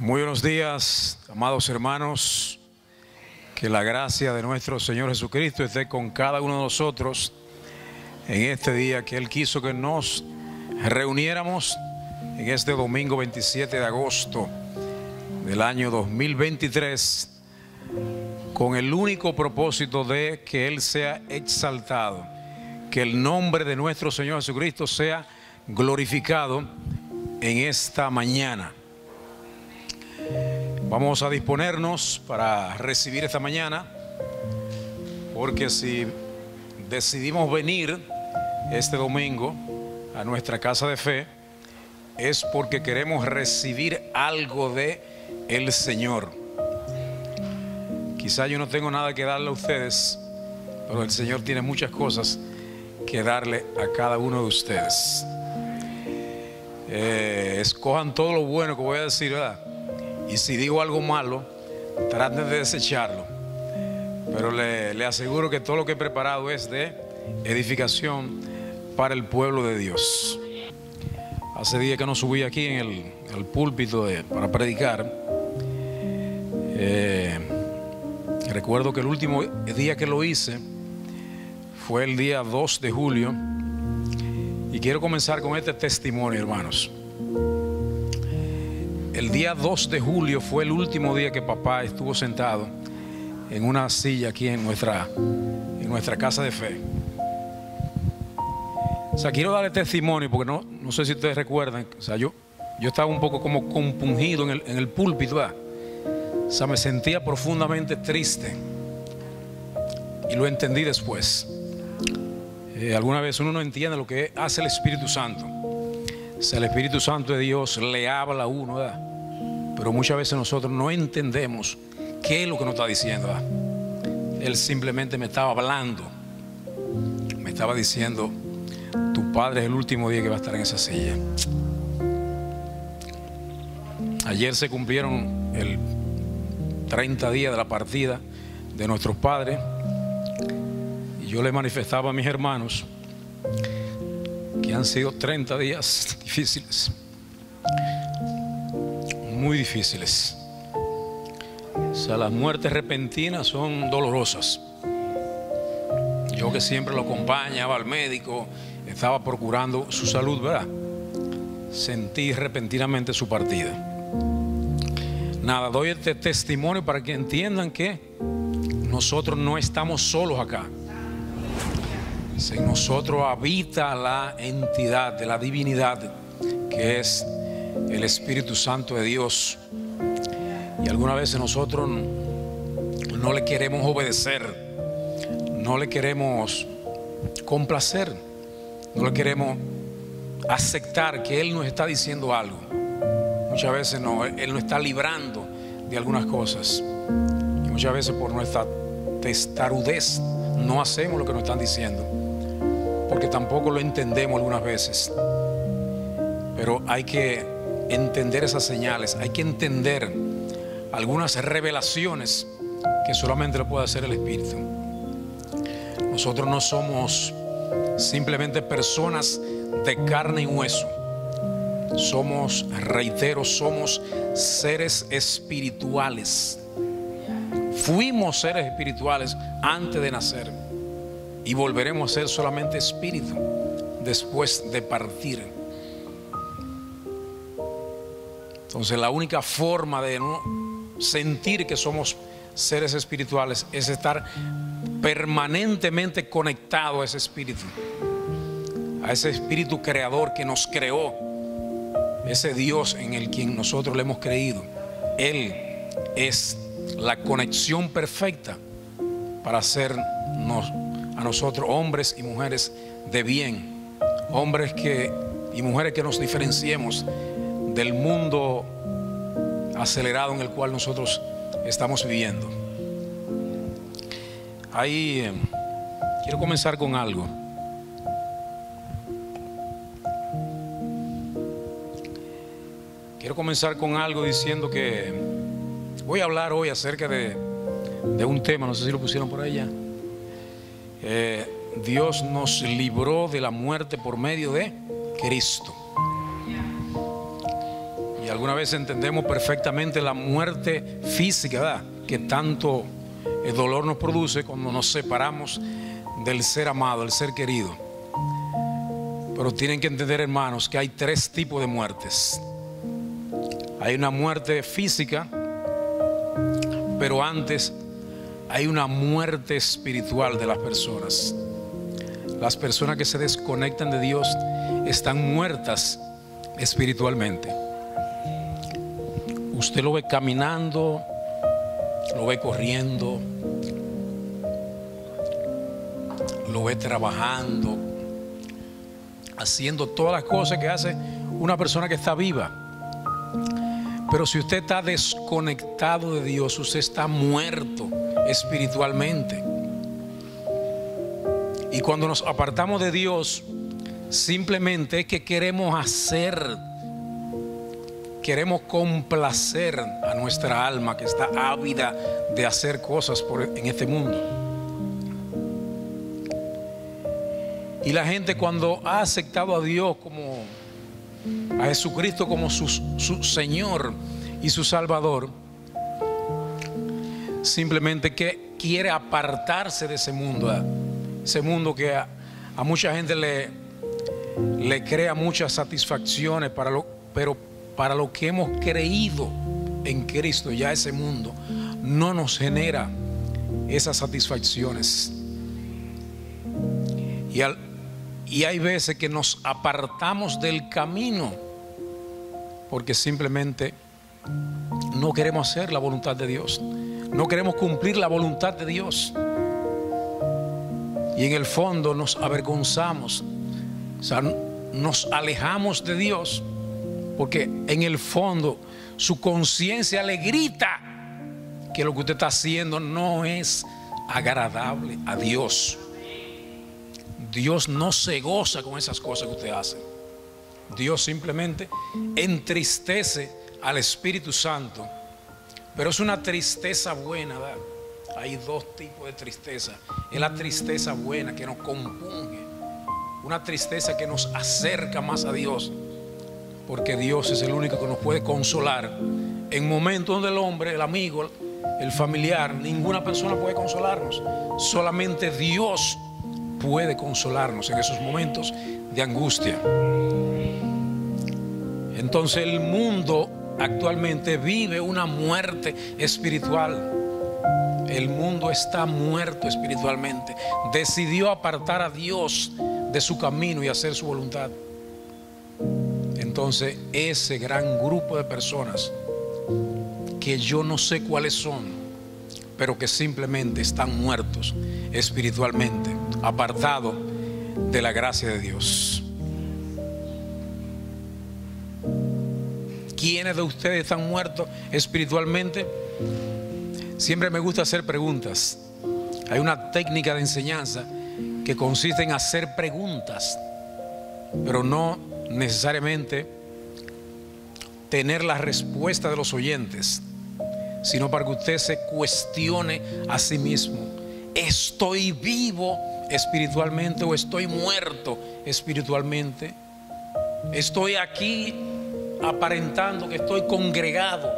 Muy buenos días, amados hermanos. Que la gracia de nuestro Señor Jesucristo esté con cada uno de nosotros en este día que Él quiso que nos reuniéramos en este domingo 27 de agosto del año 2023 con el único propósito de que Él sea exaltado, que el nombre de nuestro Señor Jesucristo sea glorificado en esta mañana. Vamos a disponernos para recibir esta mañana, porque si decidimos venir este domingo a nuestra casa de fe, es porque queremos recibir algo de el Señor. Quizá yo no tengo nada que darle a ustedes, pero el Señor tiene muchas cosas que darle a cada uno de ustedes. Escojan todo lo bueno que voy a decir, ¿verdad? Y si digo algo malo, traten de desecharlo. Pero le aseguro que todo lo que he preparado es de edificación para el pueblo de Dios. Hace días que no subí aquí en el púlpito para predicar. Recuerdo que el último día que lo hice fue el día 2 de julio. Y quiero comenzar con este testimonio, hermanos. El día 2 de julio fue el último día que papá estuvo sentado en una silla aquí en nuestra casa de fe. O sea, quiero darle testimonio porque no sé si ustedes recuerdan. O sea, yo estaba un poco como compungido en el púlpito, ¿verdad? O sea, me sentía profundamente triste. Y lo entendí después. Alguna vez uno no entiende lo que hace el Espíritu Santo. O sea, el Espíritu Santo de Dios le habla a uno, ¿verdad? Pero muchas veces nosotros no entendemos qué es lo que nos está diciendo, ¿verdad? Él simplemente me estaba hablando. Me estaba diciendo: tu padre es el último día que va a estar en esa silla. Ayer se cumplieron el 30 días de la partida de nuestros padres. Y yo le manifestaba a mis hermanos que han sido 30 días difíciles, muy difíciles. O sea, las muertes repentinas son dolorosas. Yo, que siempre lo acompañaba al médico, estaba procurando su salud, ¿verdad? Sentí repentinamente su partida. Nada, doy este testimonio para que entiendan que nosotros no estamos solos acá. En nosotros habita la entidad de la divinidad, que es el Espíritu Santo de Dios. Y algunas veces nosotros no le queremos obedecer, no le queremos complacer, no le queremos aceptar que Él nos está diciendo algo. Muchas veces Él nos está librando de algunas cosas. Y muchas veces por nuestra testarudez no hacemos lo que nos están diciendo, porque tampoco lo entendemos algunas veces. Pero hay que entender esas señales, hay que entender algunas revelaciones que solamente lo puede hacer el Espíritu. Nosotros no somos simplemente personas de carne y hueso. Somos, reitero, somos seres espirituales. Fuimos seres espirituales antes de nacer y volveremos a ser solamente espíritu después de partir. Entonces, la única forma de no sentir que somos seres espirituales es estar permanentemente conectado a ese espíritu creador que nos creó, ese Dios en el quien nosotros le hemos creído. Él es la conexión perfecta para hacernos a nosotros hombres y mujeres de bien, hombres y mujeres que nos diferenciemos del mundo acelerado en el cual nosotros estamos viviendo. Ahí quiero comenzar con algo. Quiero comenzar con algo diciendo que voy a hablar hoy acerca de un tema, no sé si lo pusieron por ahí ya. Dios nos libró de la muerte por medio de Cristo. Y alguna vez entendemos perfectamente la muerte física, ¿verdad?, que tanto el dolor nos produce cuando nos separamos del ser amado, el ser querido. Pero tienen que entender, hermanos, que hay 3 tipos de muertes. Hay una muerte física, pero antes hay una muerte espiritual de las personas. Las personas que se desconectan de Dios están muertas espiritualmente. Usted lo ve caminando, lo ve corriendo, lo ve trabajando, haciendo todas las cosas que hace una persona que está viva. Pero si usted está desconectado de Dios, usted está muerto espiritualmente. Y cuando nos apartamos de Dios, simplemente es que queremos complacer a nuestra alma que está ávida de hacer cosas en este mundo. Y la gente, cuando ha aceptado a Dios a Jesucristo como su Señor y su Salvador, simplemente que quiere apartarse de ese mundo, ese mundo que a mucha gente le crea muchas satisfacciones, pero para lo que hemos creído en Cristo, ya ese mundo no nos genera esas satisfacciones. Y hay veces que nos apartamos del camino porque simplemente no queremos hacer la voluntad de Dios, no queremos cumplir la voluntad de Dios. Y en el fondo nos avergonzamos, o sea, nos alejamos de Dios, porque en el fondo su conciencia le grita que lo que usted está haciendo no es agradable a Dios. Dios no se goza con esas cosas que usted hace. Dios simplemente entristece al Espíritu Santo, pero es una tristeza buena, ¿verdad? Hay 2 tipos de tristeza. Es la tristeza buena que nos compunge, una tristeza que nos acerca más a Dios, porque Dios es el único que nos puede consolar en momentos donde el hombre, el amigo, el familiar, ninguna persona puede consolarnos. Solamente Dios puede consolarnos en esos momentos de angustia. Entonces el mundo actualmente vive una muerte espiritual. El mundo está muerto espiritualmente. Decidió apartar a Dios de su camino y hacer su voluntad. Entonces ese gran grupo de personas, que yo no sé cuáles son, pero que simplemente están muertos espiritualmente, apartados de la gracia de Dios. ¿Quiénes de ustedes están muertos espiritualmente? Siempre me gusta hacer preguntas. Hay una técnica de enseñanza que consiste en hacer preguntas, pero no necesariamente tener la respuesta de los oyentes, sino para que usted se cuestione a sí mismo: ¿estoy vivo espiritualmente o estoy muerto espiritualmente? ¿Estoy aquí aparentando que estoy congregado?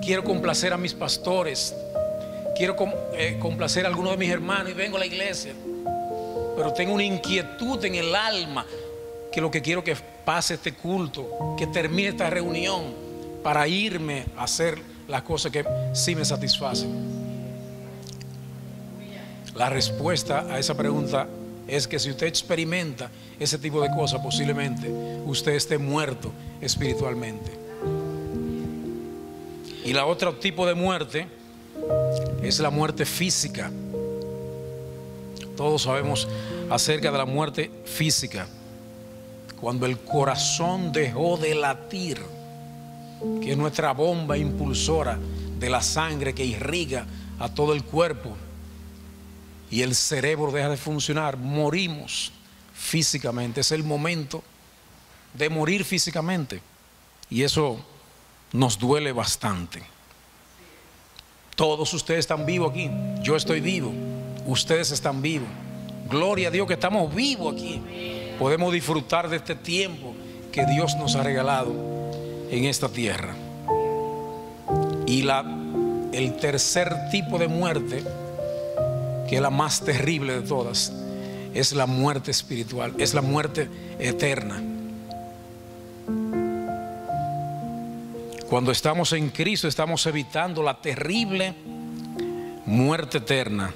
Quiero complacer a mis pastores, quiero complacer a alguno de mis hermanos y vengo a la iglesia, pero tengo una inquietud en el alma que lo que quiero que pase este culto, que termine esta reunión para irme a hacer las cosas que sí me satisfacen. La respuesta a esa pregunta es que si usted experimenta ese tipo de cosas, posiblemente usted esté muerto espiritualmente. Y la otro tipo de muerte es la muerte física. Todos sabemos acerca de la muerte física. Cuando el corazón dejó de latir, que es nuestra bomba impulsora de la sangre que irriga a todo el cuerpo, y el cerebro deja de funcionar, morimos físicamente. Es el momento de morir físicamente, y eso nos duele bastante. Todos ustedes están vivos aquí, yo estoy vivo, ustedes están vivos. Gloria a Dios que estamos vivos aquí. Podemos disfrutar de este tiempo que Dios nos ha regalado. en esta tierra. Y el tercer tipo de muerte, que es la más terrible de todas, es la muerte espiritual, es la muerte eterna. Cuando estamos en Cristo, estamos evitando la terrible muerte eterna.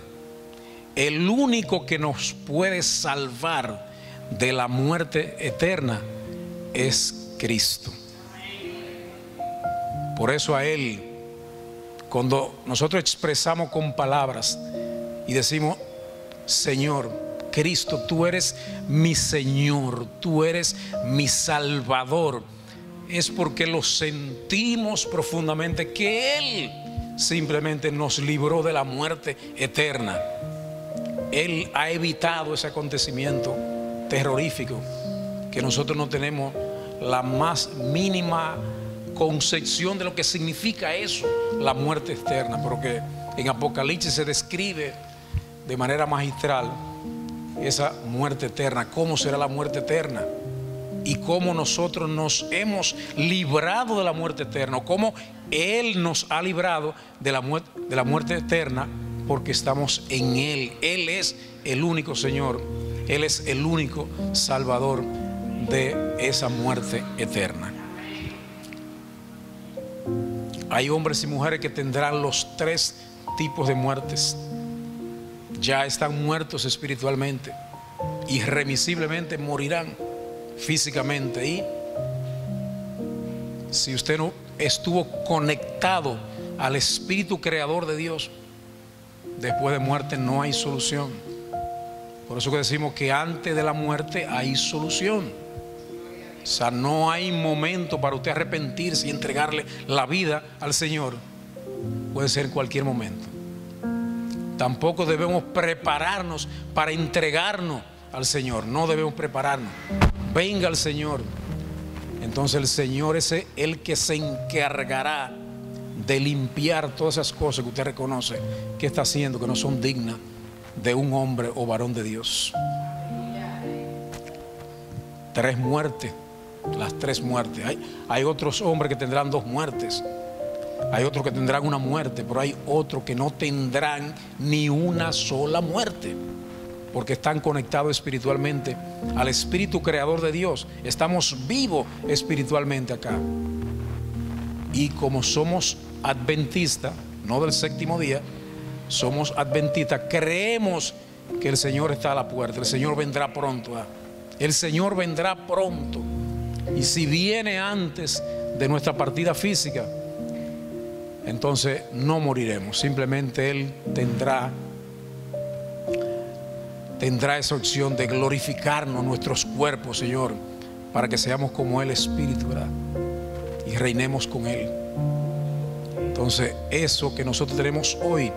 El único que nos puede salvar de la muerte eterna es Cristo. Por eso a Él, cuando nosotros expresamos con palabras y decimos: Señor, Cristo, tú eres mi Señor, tú eres mi Salvador, es porque lo sentimos profundamente, que Él simplemente nos libró de la muerte eterna. Él ha evitado ese acontecimiento terrorífico que nosotros no tenemos la más mínima concepción de lo que significa eso, la muerte eterna, porque en Apocalipsis se describe de manera magistral esa muerte eterna, cómo será la muerte eterna y cómo nosotros nos hemos librado de la muerte eterna, cómo Él nos ha librado de la muerte eterna, porque estamos en Él. Él es el único Señor, Él es el único Salvador de esa muerte eterna. Hay hombres y mujeres que tendrán los tres tipos de muertes. Ya están muertos espiritualmente, irremisiblemente morirán físicamente. Y si usted no estuvo conectado al Espíritu Creador de Dios, después de muerte no hay solución. Por eso que decimos que antes de la muerte hay solución. O sea, no hay momento para usted arrepentirse y entregarle la vida al Señor. Puede ser en cualquier momento. Tampoco debemos prepararnos para entregarnos al Señor. No debemos prepararnos. Venga el Señor. Entonces el Señor es el que se encargará de limpiar todas esas cosas que usted reconoce que está haciendo, que no son dignas de un hombre o varón de Dios. 3 muertes, las 3 muertes. Hay otros hombres que tendrán 2 muertes, hay otros que tendrán 1 muerte, pero hay otros que no tendrán ni una sola muerte, porque están conectados espiritualmente al Espíritu Creador de Dios. Estamos vivos espiritualmente acá. Y como somos adventistas, no del séptimo día, somos adventistas, creemos que el Señor está a la puerta. El Señor vendrá pronto. El Señor vendrá pronto. Y si viene antes de nuestra partida física, entonces no moriremos. Simplemente Él tendrá esa opción de glorificarnos nuestros cuerpos, Señor, para que seamos como el Espíritu, ¿verdad? Y reinemos con Él. Entonces eso que nosotros tenemos hoy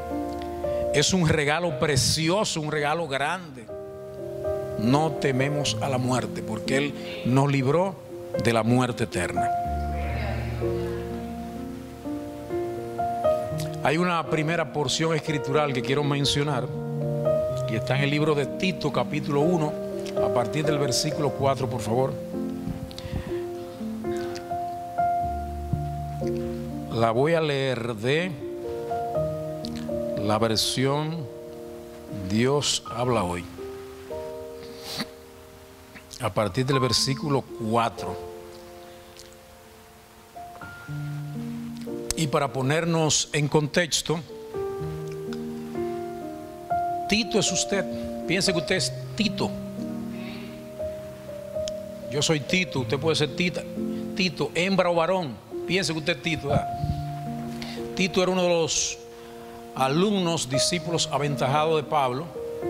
es un regalo precioso, un regalo grande. No tememos a la muerte, porque Él nos libró de la muerte eterna. Hay una primera porción escritural que quiero mencionar, y está en el libro de Tito, capítulo 1, a partir del versículo 4, por favor. La voy a leer de la versión Dios habla hoy, a partir del versículo 4. Y para ponernos en contexto, Tito es usted. Piense que usted es Tito. Yo soy Tito, usted puede ser Tito, hembra o varón. Piense que usted es Tito. Tito era uno de los alumnos, discípulos aventajados de Pablo.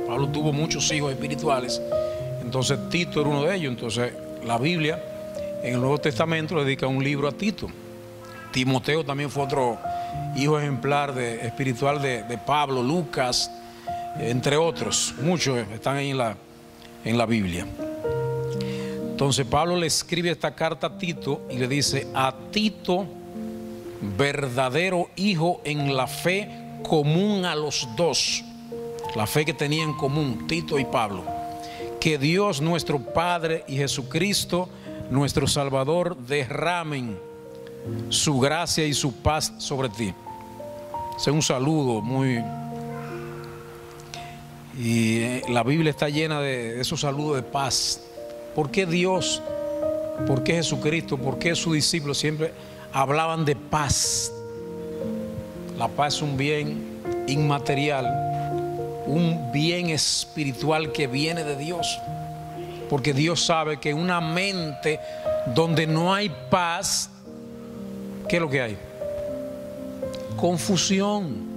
Pablo tuvo muchos hijos espirituales. Entonces Tito era uno de ellos. Entonces la Biblia en el Nuevo Testamento le dedica un libro a Tito. Timoteo también fue otro hijo ejemplar espiritual de Pablo. Lucas, entre otros, muchos están ahí en la Biblia. Entonces Pablo le escribe esta carta a Tito y le dice: a Tito, verdadero hijo en la fe común a los dos, la fe que tenían en común Tito y Pablo, que Dios nuestro Padre y Jesucristo nuestro Salvador derramen su gracia y su paz sobre ti. Ese es un saludo muy... Y la Biblia está llena de esos saludos de paz. ¿Por qué Dios, por qué Jesucristo, por qué sus discípulos siempre hablaban de paz? La paz es un bien inmaterial, un bien espiritual que viene de Dios. Porque Dios sabe que una mente donde no hay paz, ¿qué es lo que hay? Confusión.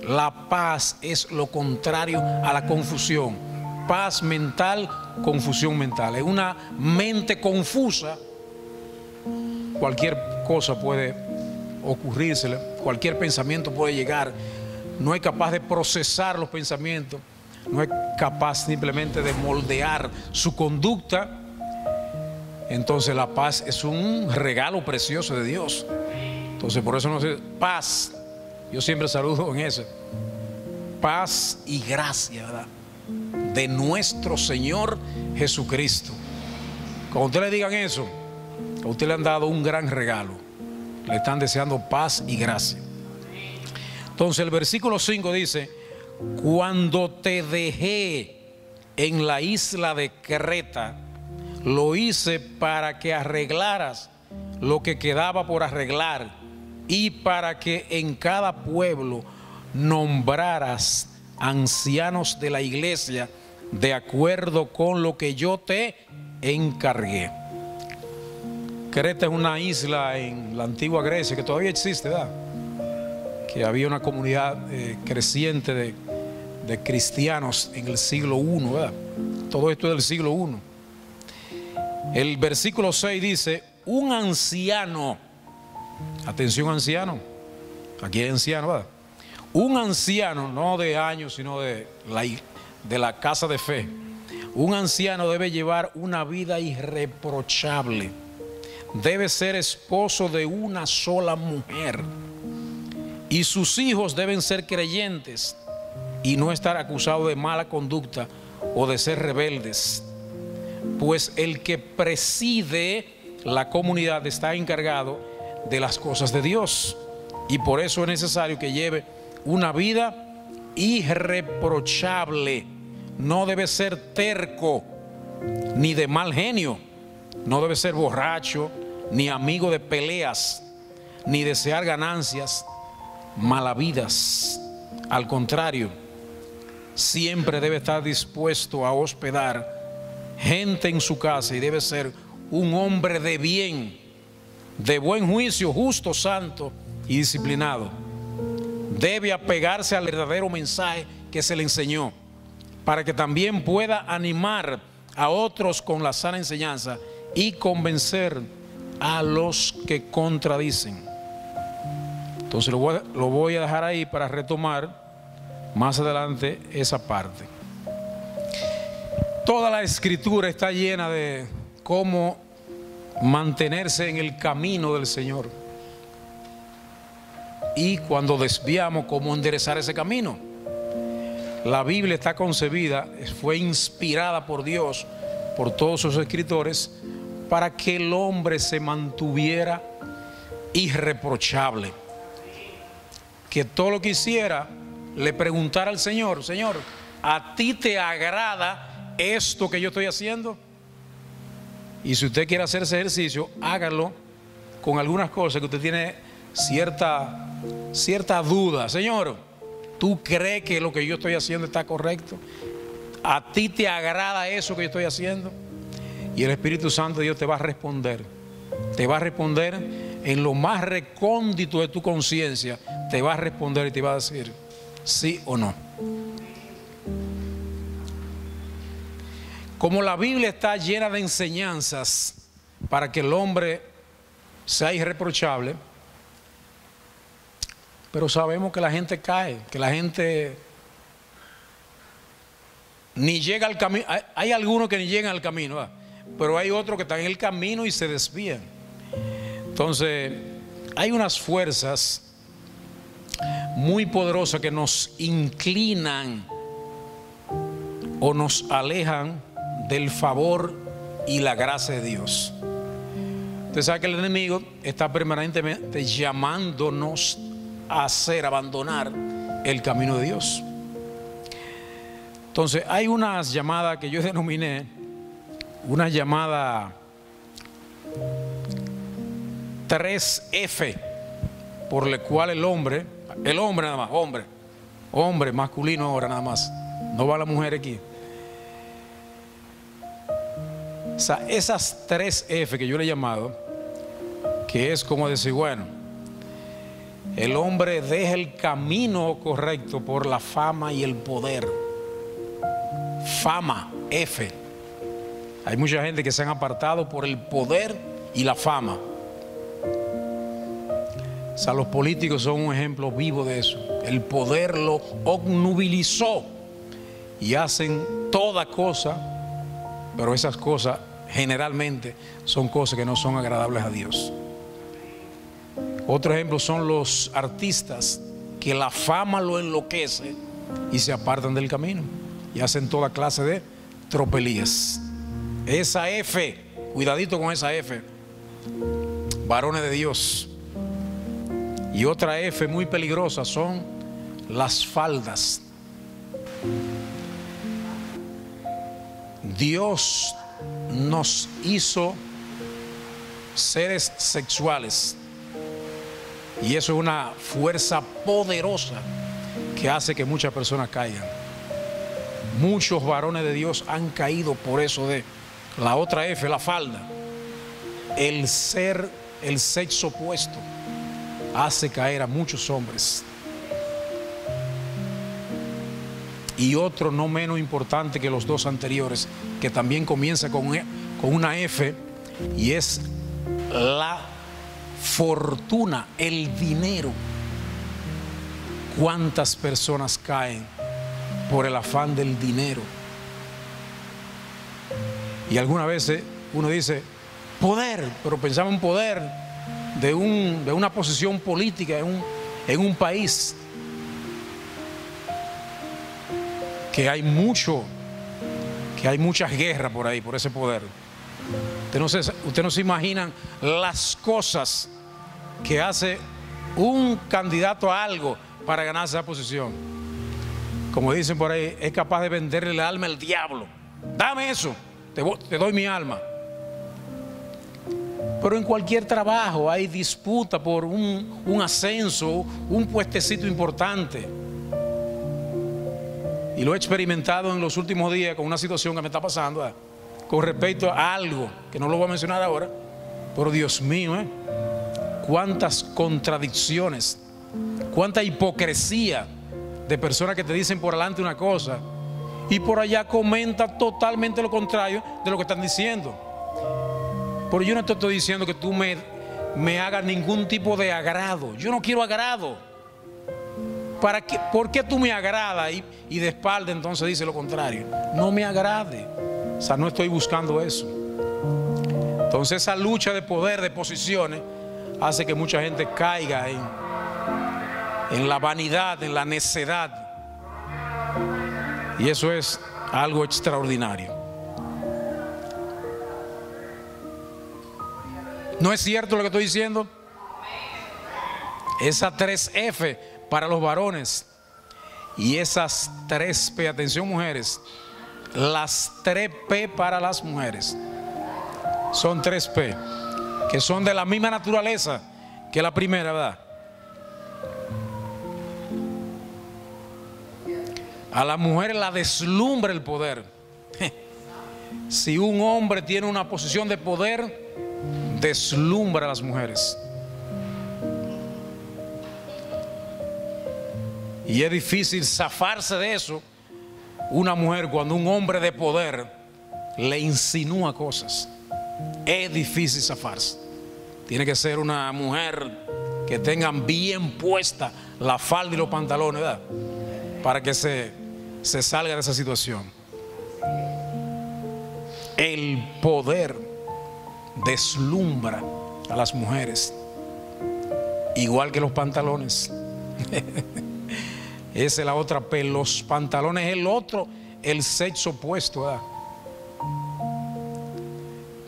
La paz es lo contrario a la confusión. Paz mental, confusión mental. En una mente confusa, cualquier cosa puede ocurrírsele, cualquier pensamiento puede llegar. No es capaz de procesar los pensamientos, no es capaz simplemente de moldear su conducta. Entonces la paz es un regalo precioso de Dios. Entonces por eso no sé, paz. Yo siempre saludo en eso. Paz y gracia, ¿verdad?, de nuestro Señor Jesucristo. Cuando usted le digan eso, a usted le han dado un gran regalo. Le están deseando paz y gracia. Entonces el versículo 5 dice: cuando te dejé en la isla de Creta, lo hice para que arreglaras lo que quedaba por arreglar, y para que en cada pueblo nombraras ancianos de la iglesia de acuerdo con lo que yo te encargué. Creta es una isla en la antigua Grecia que todavía existe, ¿verdad? Que había una comunidad creciente de cristianos en el siglo I, ¿verdad? Todo esto es del siglo I. El versículo 6 dice: un anciano, atención anciano, aquí hay anciano, ¿verdad? Un anciano, no de años, sino de la casa de fe. Un anciano debe llevar una vida irreprochable. Debe ser esposo de una sola mujer. Y sus hijos deben ser creyentes y no estar acusados de mala conducta o de ser rebeldes. Pues el que preside la comunidad está encargado de las cosas de Dios. Y por eso es necesario que lleve una vida irreprochable. No debe ser terco ni de mal genio. No debe ser borracho, ni amigo de peleas, ni desear ganancias malavidas. Al contrario, siempre debe estar dispuesto a hospedar gente en su casa y debe ser un hombre de bien, de buen juicio, justo, santo y disciplinado. Debe apegarse al verdadero mensaje que se le enseñó, para que también pueda animar a otros con la sana enseñanza y convencer a los que contradicen. Entonces lo voy a dejar ahí para retomar más adelante esa parte. Toda la escritura está llena de cómo mantenerse en el camino del Señor. Y cuando desviamos, cómo enderezar ese camino. La Biblia está concebida, fue inspirada por Dios, por todos sus escritores, para que el hombre se mantuviera irreprochable. Que todo lo que hiciera le preguntara al Señor: Señor, ¿a ti te agrada esto que yo estoy haciendo? Y si usted quiere hacer ese ejercicio, hágalo con algunas cosas que usted tiene cierta duda. Señor, ¿tú crees que lo que yo estoy haciendo está correcto? ¿A ti te agrada eso que yo estoy haciendo? Y el Espíritu Santo de Dios te va a responder. Te va a responder en lo más recóndito de tu conciencia. Te va a responder y te va a decir sí o no. Como la Biblia está llena de enseñanzas para que el hombre sea irreprochable, pero sabemos que la gente cae, que la gente ni llega al camino. Hay algunos que ni llegan al camino, ¿verdad? Pero hay otros que están en el camino y se desvían. Entonces, hay unas fuerzas muy poderosas que nos inclinan o nos alejan del favor y la gracia de Dios. Usted sabe que el enemigo está permanentemente llamándonos a abandonar el camino de Dios. Entonces hay unas llamadas que yo denominé una llamada 3F, por la cual el hombre nada más, hombre masculino ahora nada más, no va la mujer aquí. O sea, esas 3F que yo le he llamado, que es como decir, bueno, el hombre deja el camino correcto por la fama y el poder. Fama, F. Hay mucha gente que se han apartado por el poder y la fama. O sea, los políticos son un ejemplo vivo de eso. El poder lo obnubilizó y hacen toda cosa, pero esas cosas generalmente son cosas que no son agradables a Dios. Otro ejemplo son los artistas, que la fama lo enloquece y se apartan del camino y hacen toda clase de tropelías. Esa F, cuidadito con esa F, varones de Dios. Y otra F muy peligrosa son las faldas. Dios nos hizo seres sexuales y eso es una fuerza poderosa que hace que muchas personas caigan. Muchos varones de Dios han caído por eso de la otra F, la falda. El sexo opuesto hace caer a muchos hombres. Y otro no menos importante que los dos anteriores, que también comienza con una F, y es la fortuna, el dinero. ¿Cuántas personas caen por el afán del dinero? Y algunas veces uno dice poder, pero pensamos en poder de una posición política en un país. Que hay muchas guerras por ahí, por ese poder. Usted no se imaginan las cosas que hace un candidato a algo para ganarse esa posición. Como dicen por ahí, es capaz de venderle el alma al diablo. Dame eso, te doy mi alma. Pero en cualquier trabajo hay disputa por un ascenso, un puestecito importante. Y lo he experimentado en los últimos días con una situación que me está pasando con respecto a algo que no lo voy a mencionar ahora. Pero Dios mío, cuántas contradicciones, cuánta hipocresía de personas que te dicen por delante una cosa y por allá comenta totalmente lo contrario de lo que están diciendo. Pero yo no te estoy diciendo que tú me hagas ningún tipo de agrado. Yo no quiero agrado. ¿Por qué tú me agradas y de espalda entonces dice lo contrario? No me agrade. O sea, no estoy buscando eso. Entonces esa lucha de poder, de posiciones, hace que mucha gente caiga en la vanidad, en la necedad. Y eso es algo extraordinario. ¿No es cierto lo que estoy diciendo? Esa 3F para los varones y esas 3P, atención mujeres, las 3P para las mujeres son 3P que son de la misma naturaleza que la primera, ¿verdad? A las mujeres la deslumbra el poder. Si un hombre tiene una posición de poder, deslumbra a las mujeres. Y es difícil zafarse de eso una mujer cuando un hombre de poder le insinúa cosas. Es difícil zafarse. Tiene que ser una mujer que tenga bien puesta la falda y los pantalones, ¿verdad? Para que se salga de esa situación. El poder deslumbra a las mujeres, igual que los pantalones. Esa es la otra P. Los pantalones es el sexo opuesto, ¿verdad?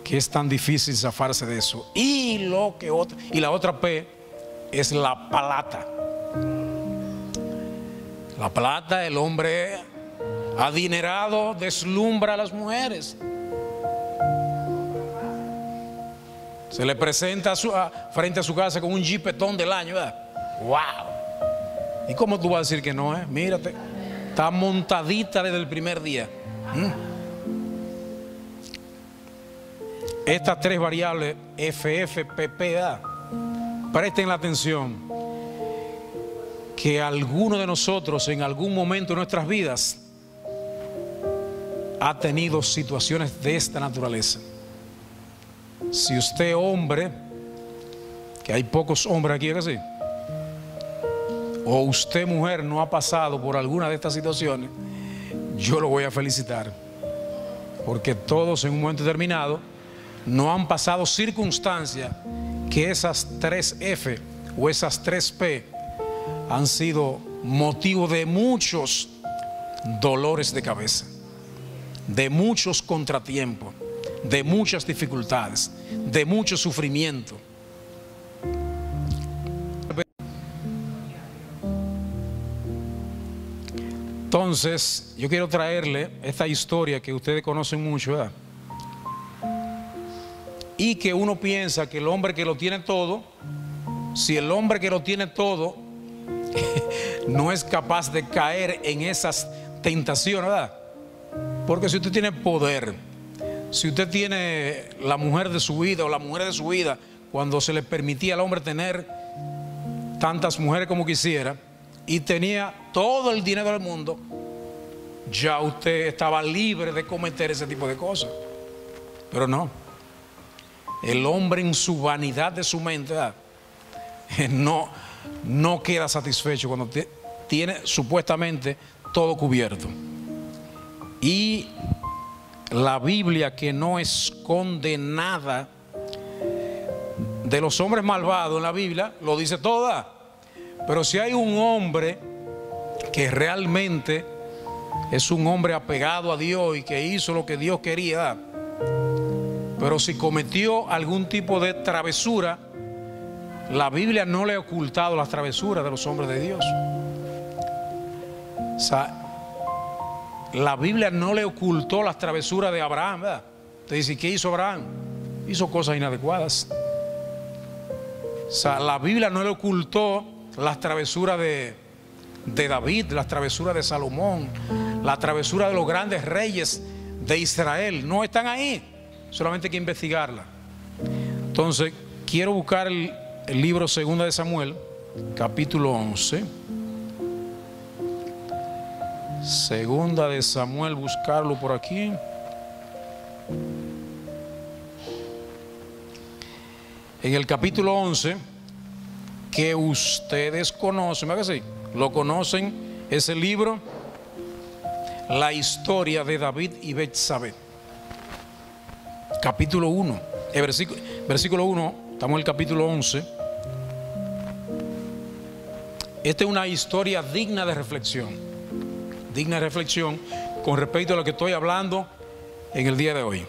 que es tan difícil zafarse de eso. Y la otra P es la plata. La plata, el hombre adinerado deslumbra a las mujeres. Se le presenta frente a su casa con un jipetón del año, ¿verdad? ¡Wow! ¿Y cómo tú vas a decir que no? Mírate, está montadita desde el primer día. Estas tres variables, FF, PP, presten la atención, que alguno de nosotros en algún momento de nuestras vidas ha tenido situaciones de esta naturaleza. Si usted hombre, que hay pocos hombres aquí, ¿es así? O usted mujer no ha pasado por alguna de estas situaciones, yo lo voy a felicitar, porque todos en un momento determinado no han pasado circunstancias que esas tres F o esas tres P han sido motivo de muchos dolores de cabeza, de muchos contratiempos, de muchas dificultades, de mucho sufrimiento. Entonces, yo quiero traerle esta historia que ustedes conocen mucho, ¿verdad? Y que uno piensa que el hombre que lo tiene todo, si el hombre que lo tiene todo no es capaz de caer en esas tentaciones, ¿verdad? Porque si usted tiene poder, si usted tiene la mujer de su vida o la mujer de su vida, cuando se le permitía al hombre tener tantas mujeres como quisiera y tenía todo el dinero del mundo, ya usted estaba libre de cometer ese tipo de cosas. Pero no, el hombre en su vanidad de su mente, ¿verdad? No queda satisfecho cuando tiene supuestamente todo cubierto. Y la Biblia, que no esconde nada de los hombres malvados en la Biblia, lo dice toda. Pero si hay un hombre que realmente es un hombre apegado a Dios y que hizo lo que Dios quería, pero si cometió algún tipo de travesura, la Biblia no le ha ocultado las travesuras de los hombres de Dios. O sea, la Biblia no le ocultó las travesuras de Abraham, ¿verdad? Te dice, ¿qué hizo Abraham? Hizo cosas inadecuadas. O sea, la Biblia no le ocultó las travesuras de David, las travesuras de Salomón, la travesura de los grandes reyes de Israel. No están ahí, solamente hay que investigarla. Entonces, quiero buscar el libro 2 de Samuel, capítulo 11. Segunda de Samuel, buscarlo por aquí. En el capítulo 11, que ustedes conocen, ¿verdad que sí? Lo conocen, ese libro, la historia de David y Betsabé. Capítulo 1, versículo 1, estamos en el capítulo 11. Esta es una historia digna de reflexión con respecto a lo que estoy hablando en el día de hoy.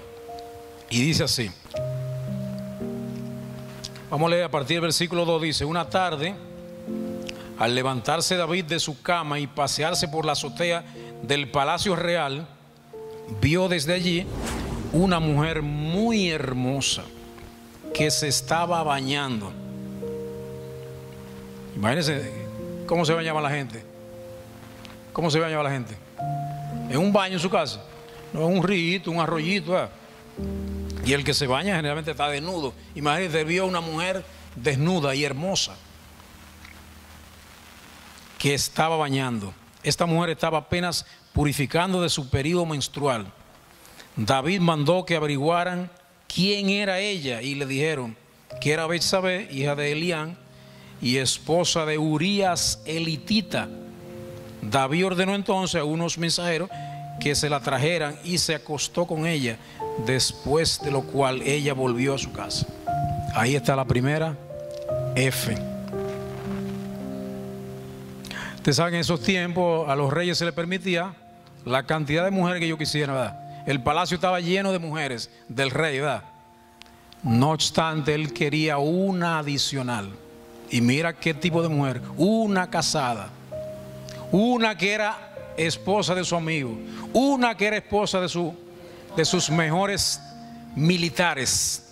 Y dice así, vamos a leer a partir del versículo 2, dice: una tarde, al levantarse David de su cama y pasearse por la azotea del palacio real, vio desde allí una mujer muy hermosa que se estaba bañando. Imagínense cómo se bañaba la gente. ¿Cómo se bañaba la gente? En un baño en su casa, no en un río, un arroyito, ¿eh? Y el que se baña generalmente está desnudo. Imagínate, vio a una mujer desnuda y hermosa que estaba bañando. Esta mujer estaba apenas purificando de su periodo menstrual. David mandó que averiguaran quién era ella y le dijeron que era Betsabé, hija de Elián y esposa de Urías elitita. David ordenó entonces a unos mensajeros que se la trajeran y se acostó con ella, después de lo cual ella volvió a su casa. Ahí está la primera F. Ustedes saben, en esos tiempos a los reyes se les permitía la cantidad de mujeres que ellos quisieran, ¿verdad? El palacio estaba lleno de mujeres del rey, ¿verdad? No obstante, él quería una adicional. Y mira qué tipo de mujer. Una casada. Una que era esposa de su amigo. Una que era esposa de sus mejores militares.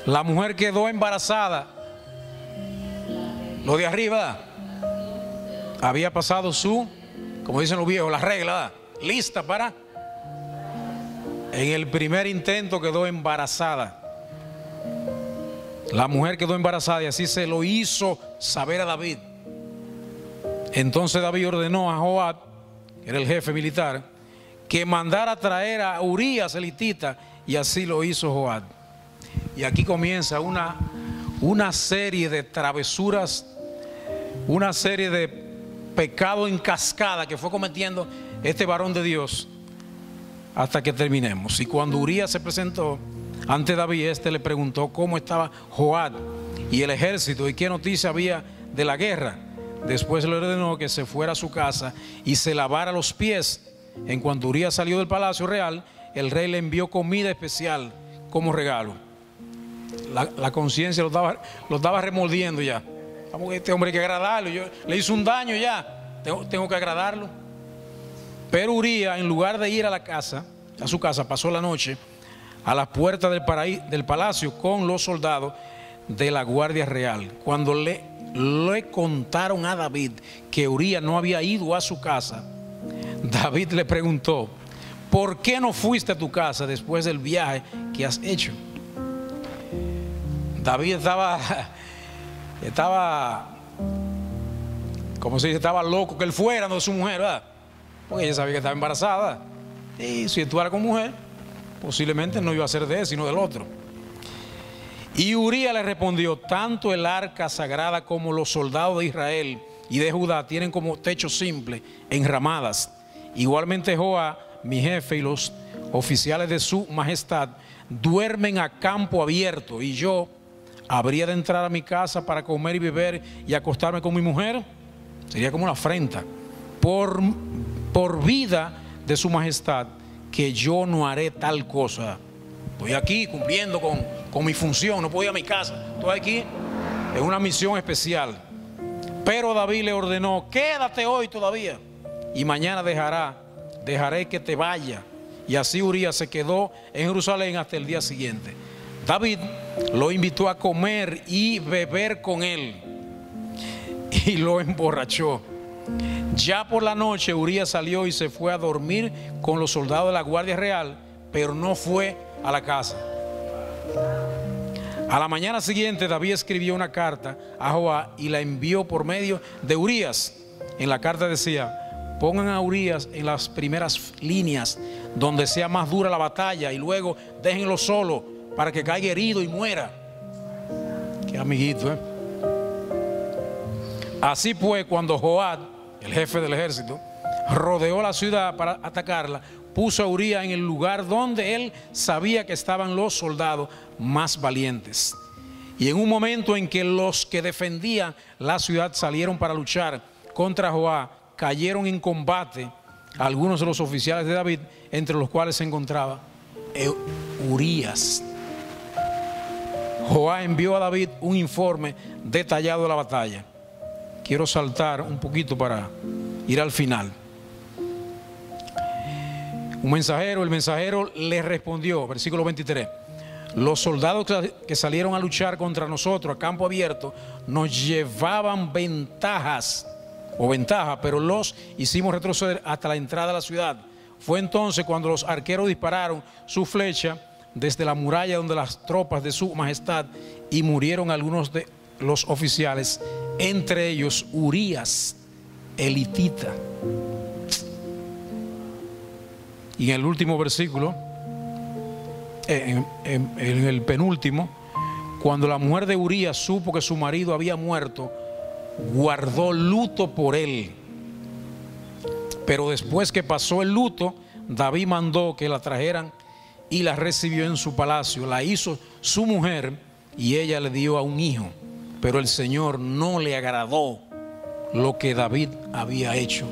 La mujer quedó embarazada. Lo de arriba había pasado como dicen los viejos, la regla, lista para. En el primer intento quedó embarazada. La mujer quedó embarazada y así se lo hizo saber a David. Entonces David ordenó a Joab, que era el jefe militar, que mandara a traer a Urías el hitita, y así lo hizo Joab. Y aquí comienza una serie de travesuras, una serie de pecados en cascada que fue cometiendo este varón de Dios hasta que terminemos. Y cuando Urías se presentó ante David, le preguntó cómo estaba Joab y el ejército y qué noticia había de la guerra. Después le ordenó que se fuera a su casa y se lavara los pies. En cuanto Urías salió del palacio real, el rey le envió comida especial como regalo. La conciencia lo estaba remordiendo ya. Vamos, que este hombre hay que agradarlo. Yo le hice un daño ya. Tengo que agradarlo. Pero Urías, en lugar de ir a su casa, pasó la noche a las puertas del palacio con los soldados de la guardia real. Cuando le contaron a David que Urías no había ido a su casa, David le preguntó: ¿por qué no fuiste a tu casa después del viaje que has hecho? David estaba como si estaba loco que él fuera, no de su mujer, ¿verdad? Porque ella sabía que estaba embarazada. Y si estuviera con mujer, posiblemente no iba a ser de él, sino del otro. Y Urías le respondió: tanto el arca sagrada como los soldados de Israel y de Judá tienen como techo simple enramadas. Igualmente Joab, mi jefe, y los oficiales de su majestad duermen a campo abierto, y yo habría de entrar a mi casa para comer y beber y acostarme con mi mujer. Sería como una afrenta. Por vida de su majestad, que yo no haré tal cosa. Estoy aquí cumpliendo con mi función, no puedo ir a mi casa, estoy aquí en una misión especial. Pero David le ordenó: quédate hoy todavía, y mañana dejaré que te vaya. Y así Urías se quedó en Jerusalén hasta el día siguiente. David lo invitó a comer y beber con él y lo emborrachó. Ya por la noche Urías salió y se fue a dormir con los soldados de la guardia real, pero no fue a la casa. A la mañana siguiente David escribió una carta a Joab y la envió por medio de Urías. En la carta decía: pongan a Urías en las primeras líneas donde sea más dura la batalla, y luego déjenlo solo para que caiga herido y muera. Qué amiguito, ¿eh? Así pues, cuando Joab, el jefe del ejército, rodeó la ciudad para atacarla, puso a Urías en el lugar donde él sabía que estaban los soldados más valientes. Y en un momento en que los que defendían la ciudad salieron para luchar contra Joab, cayeron en combate algunos de los oficiales de David, entre los cuales se encontraba Urías. Joab envió a David un informe detallado de la batalla. Quiero saltar un poquito para ir al final. El mensajero le respondió, versículo 23: los soldados que salieron a luchar contra nosotros a campo abierto nos llevaban ventaja, pero los hicimos retroceder hasta la entrada de la ciudad. Fue entonces cuando los arqueros dispararon su flecha desde la muralla donde las tropas de su majestad, y murieron algunos de los oficiales, entre ellos Urías el hitita. Y en el último versículo, en el penúltimo, cuando la mujer de Urías supo que su marido había muerto, guardó luto por él. Pero después que pasó el luto, David mandó que la trajeran y la recibió en su palacio. La hizo su mujer y ella le dio a un hijo. Pero el Señor no le agradó lo que David había hecho.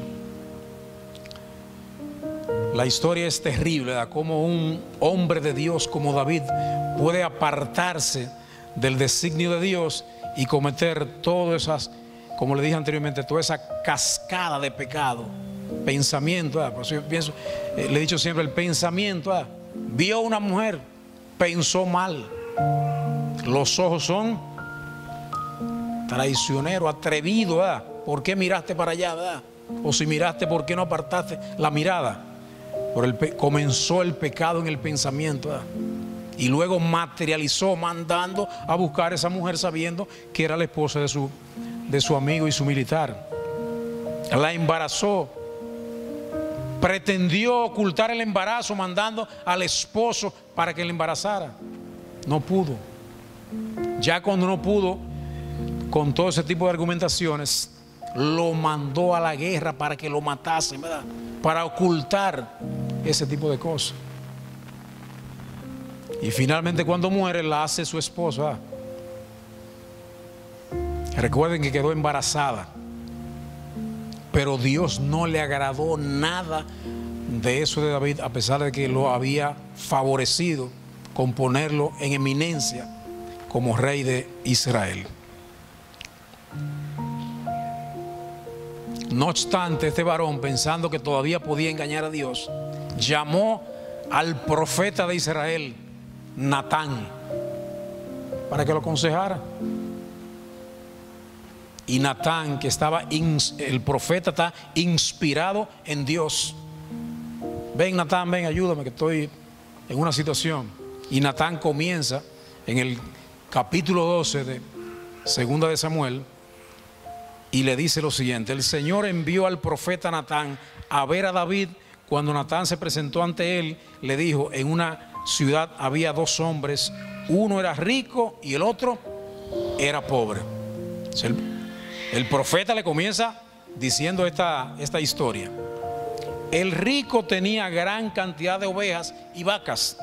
La historia es terrible, ¿verdad? Cómo un hombre de Dios como David puede apartarse del designio de Dios y cometer todas esas, como le dije anteriormente, toda esa cascada de pecado, pensamiento, ¿verdad? Por eso yo pienso, le he dicho siempre, el pensamiento, ¿verdad? Vio una mujer, pensó mal. Los ojos son traicioneros, atrevidos, ¿verdad? ¿Por qué miraste para allá, verdad? O si miraste, ¿por qué no apartaste la mirada? Comenzó el pecado en el pensamiento, ¿verdad? Y luego materializó mandando a buscar a esa mujer sabiendo que era la esposa de su amigo y su militar. La embarazó. Pretendió ocultar el embarazo mandando al esposo para que le embarazara. No pudo. Ya cuando no pudo, con todo ese tipo de argumentaciones, lo mandó a la guerra para que lo matasen, ¿verdad? Para ocultar ese tipo de cosas. Y finalmente cuando muere la hace su esposa. Recuerden que quedó embarazada. Pero Dios no le agradó nada de eso de David, a pesar de que lo había favorecido con ponerlo en eminencia como rey de Israel. No obstante, este varón, pensando que todavía podía engañar a Dios, llamó al profeta de Israel, Natán, para que lo aconsejara. Y Natán, que el profeta está inspirado en Dios. Ven, Natán, ven, ayúdame, que estoy en una situación. Y Natán comienza en el capítulo 12 de Segunda de Samuel y le dice lo siguiente: el Señor envió al profeta Natán a ver a David. Cuando Natán se presentó ante él, le dijo: en una ciudad había dos hombres, uno era rico y el otro era pobre. El profeta le comienza diciendo esta historia. El rico tenía gran cantidad de ovejas y vacas,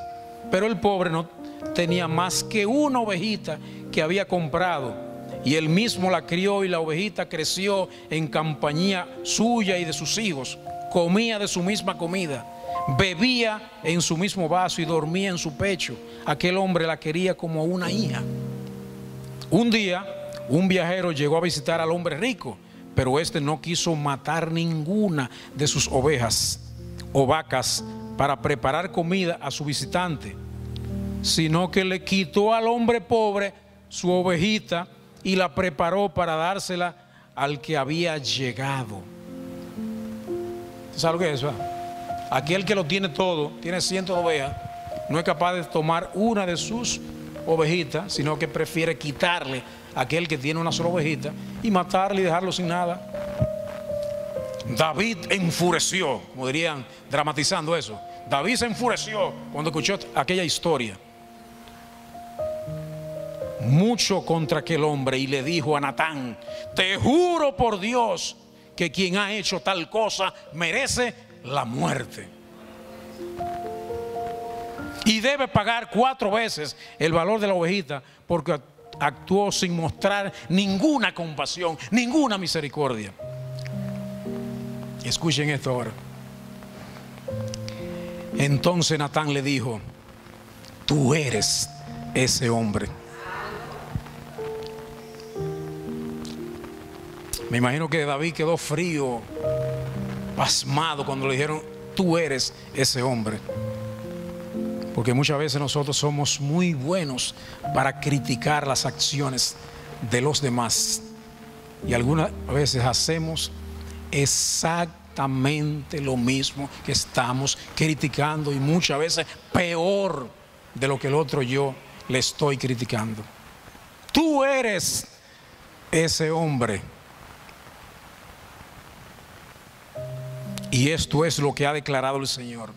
pero el pobre no tenía más que una ovejita que había comprado, y él mismo la crió, y la ovejita creció en compañía suya y de sus hijos. Comía de su misma comida, bebía en su mismo vaso y dormía en su pecho. Aquel hombre la quería como una hija. Un día un viajero llegó a visitar al hombre rico, pero este no quiso matar ninguna de sus ovejas o vacas para preparar comida a su visitante, sino que le quitó al hombre pobre su ovejita y la preparó para dársela al que había llegado. ¿Sabe lo que es eso? Aquel que lo tiene todo, tiene cientos de ovejas, no es capaz de tomar una de sus ovejitas, sino que prefiere quitarle a aquel que tiene una sola ovejita y matarle y dejarlo sin nada. David enfureció, como dirían dramatizando eso. David se enfureció cuando escuchó aquella historia mucho contra aquel hombre, y le dijo a Natán: te juro por Dios que quien ha hecho tal cosa merece la muerte y debe pagar 4 veces el valor de la ovejita, porque actuó sin mostrar ninguna compasión, ninguna misericordia. Escuchen esto ahora. Entonces Natán le dijo: tú eres ese hombre. Me imagino que David quedó frío, pasmado cuando le dijeron: tú eres ese hombre. Porque muchas veces nosotros somos muy buenos para criticar las acciones de los demás, y algunas veces hacemos exactamente lo mismo que estamos criticando, y muchas veces peor de lo que el otro yo le estoy criticando. Tú eres ese hombre. Y esto es lo que ha declarado el Señor,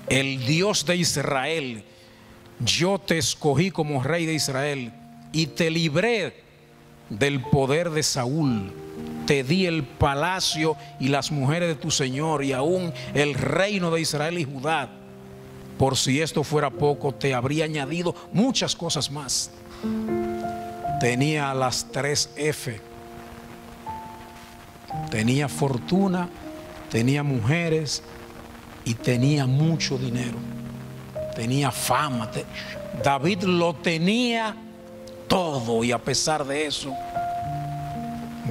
el Dios de Israel: yo te escogí como rey de Israel y te libré del poder de Saúl. Te di el palacio y las mujeres de tu Señor, y aún el reino de Israel y Judá. Por si esto fuera poco, te habría añadido muchas cosas más. Tenía las 3 F. Tenía fortuna, tenía mujeres y tenía mucho dinero, tenía fama. David lo tenía todo, y a pesar de eso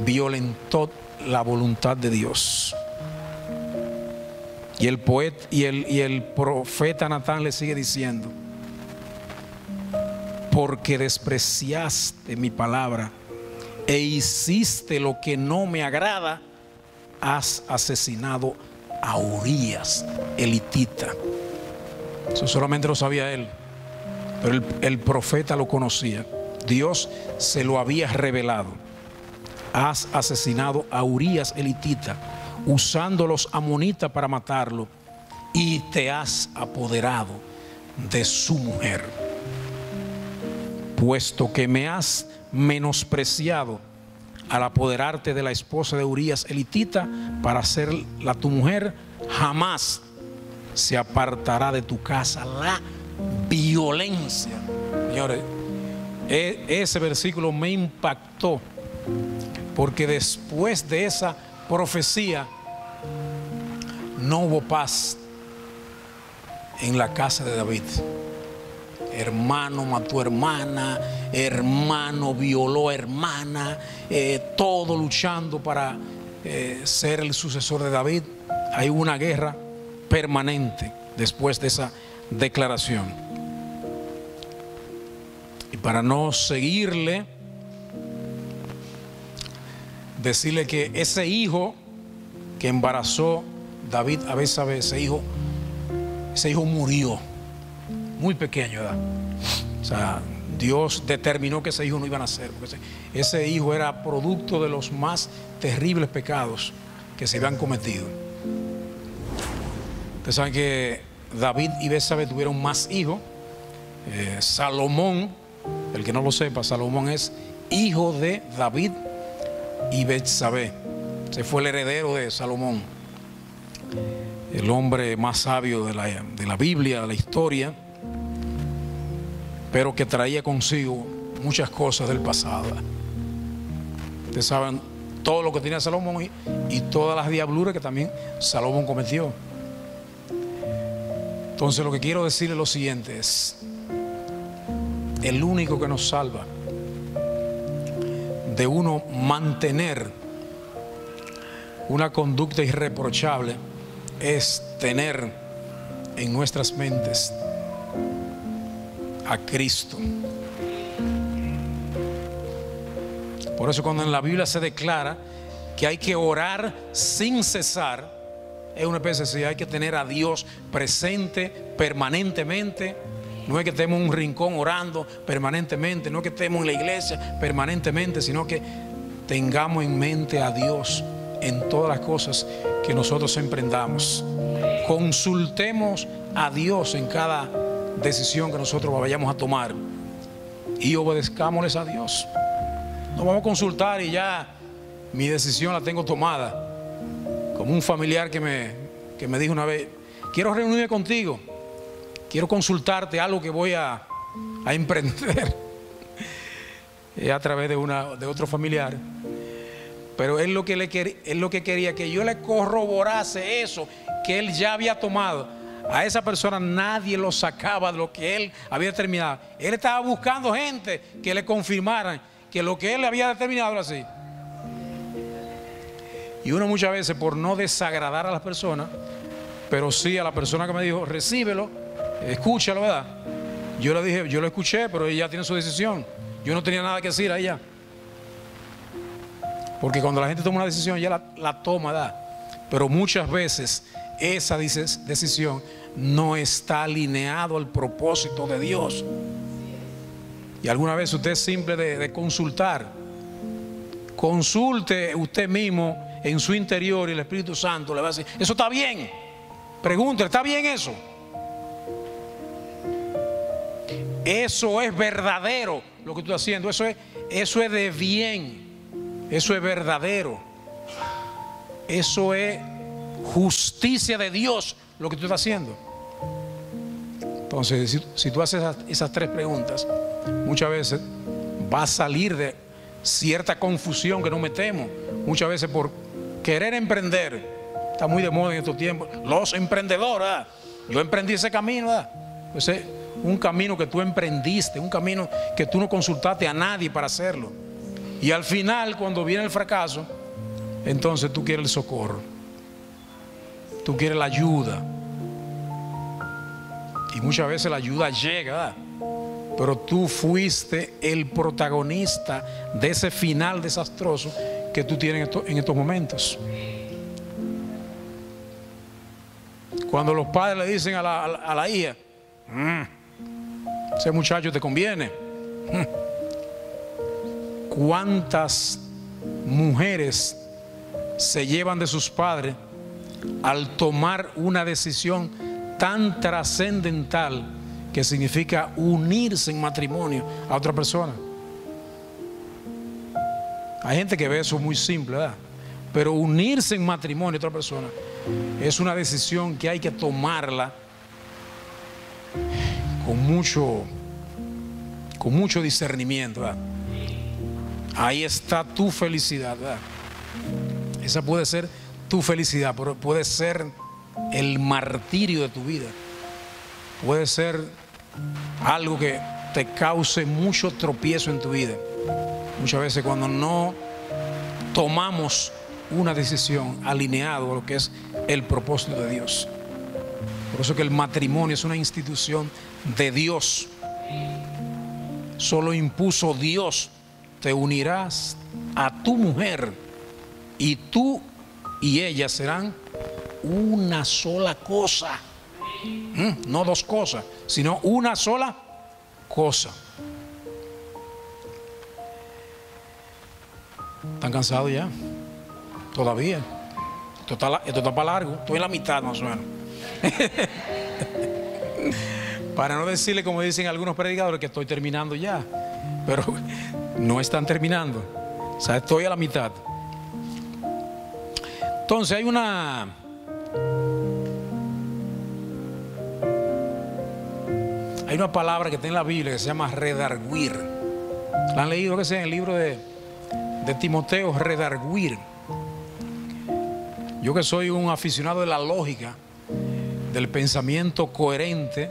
violentó la voluntad de Dios. Y el poeta y el profeta Natán le sigue diciendo: porque despreciaste mi palabra e hiciste lo que no me agrada, has asesinado a Urías el hitita. Eso solamente lo sabía él, pero el profeta lo conocía. Dios se lo había revelado. Has asesinado a Urías el hitita, usando los amonitas para matarlo, y te has apoderado de su mujer. Puesto que me has menospreciado al apoderarte de la esposa de Urías el hitita para hacerla tu mujer, jamás se apartará de tu casa la violencia. Señores, ese versículo me impactó, porque después de esa profecía no hubo paz en la casa de David. Hermano mató hermana, hermano violó hermana, todo luchando para ser el sucesor de David. Hay una guerra permanente después de esa declaración. Y para no seguirle, decirle que ese hijo que embarazó David a Betsabé, ese hijo murió muy pequeño, ¿verdad? O sea, Dios determinó que ese hijo no iba a nacer, porque ese hijo era producto de los más terribles pecados que se habían cometido. Ustedes saben que David y Betsabé tuvieron más hijos. Salomón, el que no lo sepa, Salomón es hijo de David y Betsabé. Ese fue el heredero de Salomón, el hombre más sabio de la Biblia, de la historia, pero que traía consigo muchas cosas del pasado. Ustedes saben todo lo que tenía Salomón y todas las diabluras que también Salomón cometió. Entonces lo que quiero decir es lo siguiente: es el único que nos salva de uno mantener una conducta irreprochable es tener en nuestras mentes a Cristo. Por eso cuando en la Biblia se declara que hay que orar sin cesar, es una especie de, hay que tener a Dios presente permanentemente. No es que estemos en un rincón orando permanentemente, no es que estemos en la iglesia permanentemente, sino que tengamos en mente a Dios en todas las cosas que nosotros emprendamos. Consultemos a Dios en cada decisión que nosotros vayamos a tomar y obedezcámosles a Dios. No vamos a consultar y ya mi decisión la tengo tomada. Como un familiar que me dijo una vez: quiero reunirme contigo, quiero consultarte algo que voy a emprender a través de otro familiar. Pero él lo que quería que yo le corroborase eso que él ya había tomado. A esa persona nadie lo sacaba de lo que él había determinado. Él estaba buscando gente que le confirmaran que lo que él había determinado era así. Y uno muchas veces, por no desagradar a las personas, pero sí a la persona que me dijo: recíbelo, escúchalo, ¿verdad? Yo le dije: yo lo escuché, pero ella tiene su decisión. Yo no tenía nada que decir a ella. Porque cuando la gente toma una decisión, ella la toma, ¿verdad? Pero muchas veces esa decisión no está alineado al propósito de Dios. Y alguna vez usted es simple de consultar. Consulte usted mismo en su interior y el Espíritu Santo le va a decir: eso está bien. Pregúntele: ¿está bien eso? Eso es verdadero lo que tú estás haciendo. Eso es de bien. Eso es verdadero. Eso es justicia de Dios lo que tú estás haciendo. Entonces, si tú haces esas tres preguntas, muchas veces va a salir de cierta confusión que nos metemos muchas veces por querer emprender está muy de moda en estos tiempos, los emprendedores, ¿verdad? Yo emprendí ese camino, ¿verdad? Pues es un camino que tú emprendiste, un camino que tú no consultaste a nadie para hacerlo. Y al final, cuando viene el fracaso, entonces tú quieres el socorro, tú quieres la ayuda. Y muchas veces la ayuda llega, ¿verdad? Pero tú fuiste el protagonista de ese final desastroso que tú tienes en estos momentos. Cuando los padres le dicen a la hija, ese muchacho te conviene. ¿Cuántas mujeres se llevan de sus padres al tomar una decisión tan trascendental que significa unirse en matrimonio a otra persona? Hay gente que ve eso muy simple, ¿verdad? Pero unirse en matrimonio a otra persona es una decisión que hay que tomarla con mucho discernimiento, ¿verdad? Ahí está tu felicidad, ¿verdad? Esa puede ser tu felicidad, pero puede ser el martirio de tu vida. Puede ser algo que te cause mucho tropiezo en tu vida. Muchas veces cuando no tomamos una decisión alineada a lo que es el propósito de Dios. Por eso que el matrimonio es una institución de Dios. Solo impuso Dios. Te unirás a tu mujer y tú y ella serán una sola cosa. No dos cosas, sino una sola cosa. ¿Están cansados ya? Todavía. Esto está para largo. Estoy en la mitad más o menos. Para no decirle, como dicen algunos predicadores, que estoy terminando ya. Pero no están terminando. O sea, estoy a la mitad. Entonces hay una palabra que está en la Biblia que se llama redarguir. ¿La han leído? Que sea en el libro de Timoteo, redarguir. Yo que soy un aficionado de la lógica, del pensamiento coherente,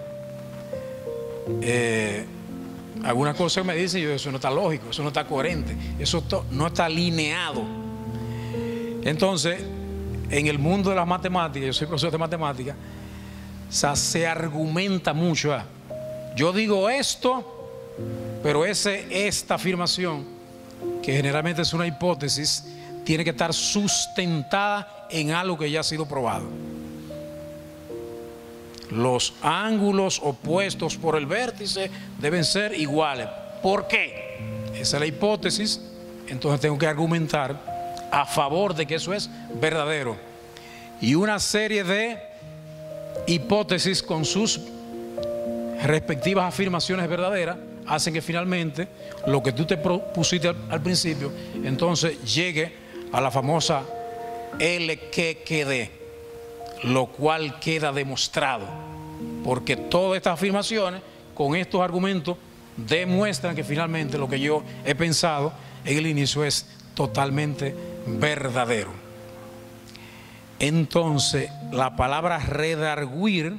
algunas cosas me dicen, eso no está lógico, eso no está coherente, eso no está alineado. Entonces, en el mundo de las matemáticas, yo soy profesor de matemáticas, se argumenta mucho. Yo digo esto, pero esta afirmación, que generalmente es una hipótesis, tiene que estar sustentada en algo que ya ha sido probado. Los ángulos opuestos por el vértice deben ser iguales. ¿Por qué? Esa es la hipótesis. Entonces tengo que argumentar a favor de que eso es verdadero. Y una serie de hipótesis con sus respectivas afirmaciones verdaderas hacen que finalmente lo que tú te propusiste al principio entonces llegue a la famosa LQQD, lo cual queda demostrado, porque todas estas afirmaciones con estos argumentos demuestran que finalmente lo que yo he pensado en el inicio es totalmente verdadero. Entonces la palabra redarguir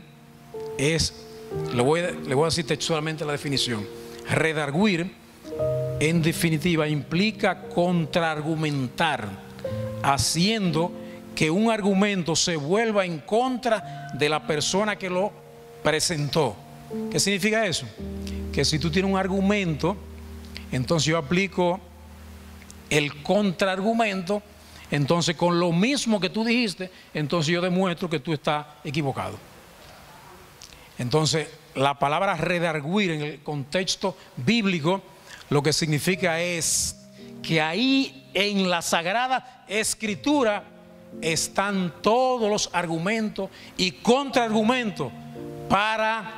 es, le voy a decir textualmente la definición. Redarguir en definitiva implica contraargumentar, haciendo que un argumento se vuelva en contra de la persona que lo presentó. ¿Qué significa eso? Que si tú tienes un argumento, entonces yo aplico el contraargumento, entonces con lo mismo que tú dijiste, entonces yo demuestro que tú estás equivocado. Entonces la palabra redarguir en el contexto bíblico lo que significa es que ahí en la Sagrada Escritura están todos los argumentos y contraargumentos para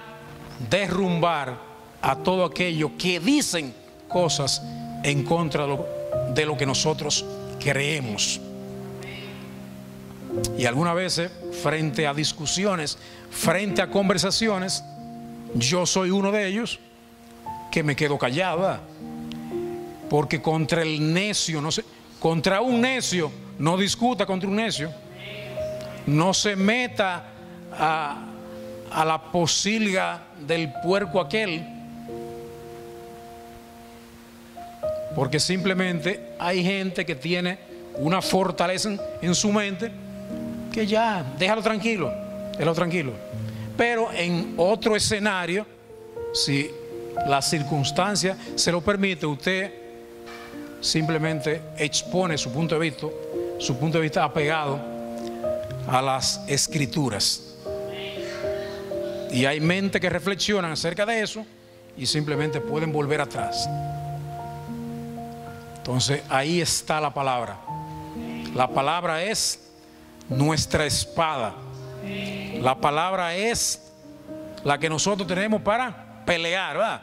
derrumbar a todo aquello que dicen cosas en contra de lo que nosotros creemos. Y algunas veces frente a discusiones, frente a conversaciones, yo soy uno de ellos que me quedo callado, ¿verdad? Porque contra el necio, no sé, contra un necio no discuta contra un necio. no se meta a la posilga del puerco aquel, porque simplemente hay gente que tiene una fortaleza en su mente que ya, déjalo tranquilo. Pero en otro escenario, si la circunstancia se lo permite, usted simplemente expone su punto de vista apegado a las Escrituras. Y hay mentes que reflexionan acerca de eso y simplemente pueden volver atrás. Entonces ahí está la palabra. La palabra es nuestra espada. La palabra es la que nosotros tenemos para pelear, ¿verdad?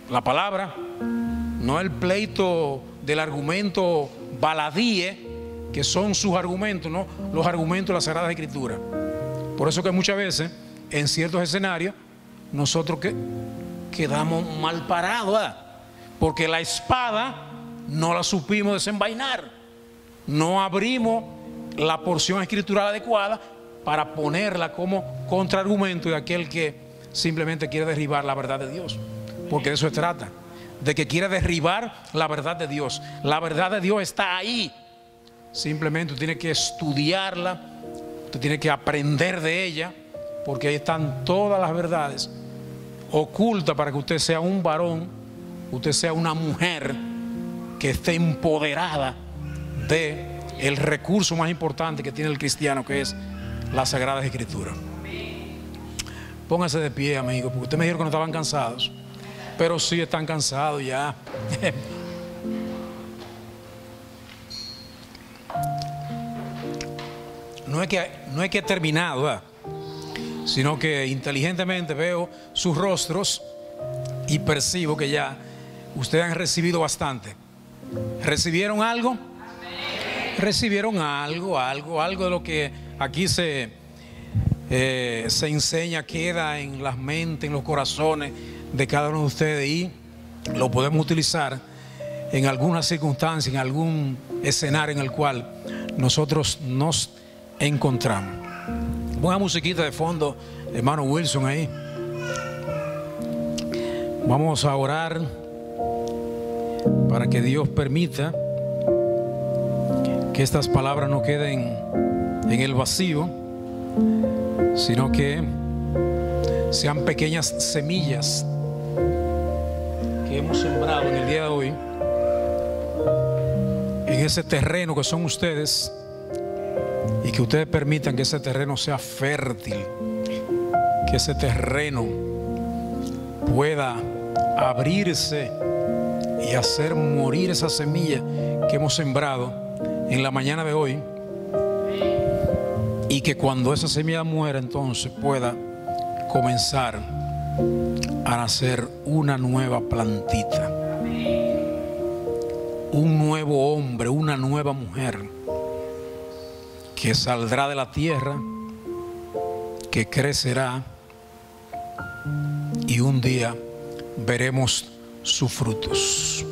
La palabra, no el pleito del argumento baladíe, que son sus argumentos, no los argumentos de la Sagrada Escritura. Por eso que muchas veces, en ciertos escenarios, nosotros quedamos mal parados, ¿verdad? Porque la espada no la supimos desenvainar, no abrimos la porción escritural adecuada para ponerla como contraargumento de aquel que simplemente quiere derribar la verdad de Dios. Porque de eso se trata, de que quiere derribar la verdad de Dios. La verdad de Dios está ahí. Simplemente usted tiene que estudiarla, usted tiene que aprender de ella, porque ahí están todas las verdades ocultas para que usted sea un varón, usted sea una mujer que esté empoderada de el recurso más importante que tiene el cristiano, que es las Sagradas Escrituras. Pónganse de pie, amigos, porque ustedes me dijeron que no estaban cansados, pero sí están cansados ya. No es que he terminado, ¿verdad? Sino que inteligentemente veo sus rostros y percibo que ya ustedes han recibido bastante. ¿Recibieron algo? Recibieron algo de lo que aquí se enseña, queda en las mentes, en los corazones de cada uno de ustedes, y lo podemos utilizar en alguna circunstancia, en algún escenario en el cual nosotros nos encontramos. Ponga musiquita de fondo, hermano Wilson, ahí. Vamos a orar para que Dios permita que estas palabras no queden en el vacío, sino que sean pequeñas semillas que hemos sembrado en el día de hoy en ese terreno que son ustedes, y que ustedes permitan que ese terreno sea fértil, que ese terreno pueda abrirse y hacer morir esa semilla que hemos sembrado en la mañana de hoy, y que cuando esa semilla muera, entonces pueda comenzar a nacer una nueva plantita, un nuevo hombre, una nueva mujer que saldrá de la tierra, que crecerá, y un día veremos sus frutos.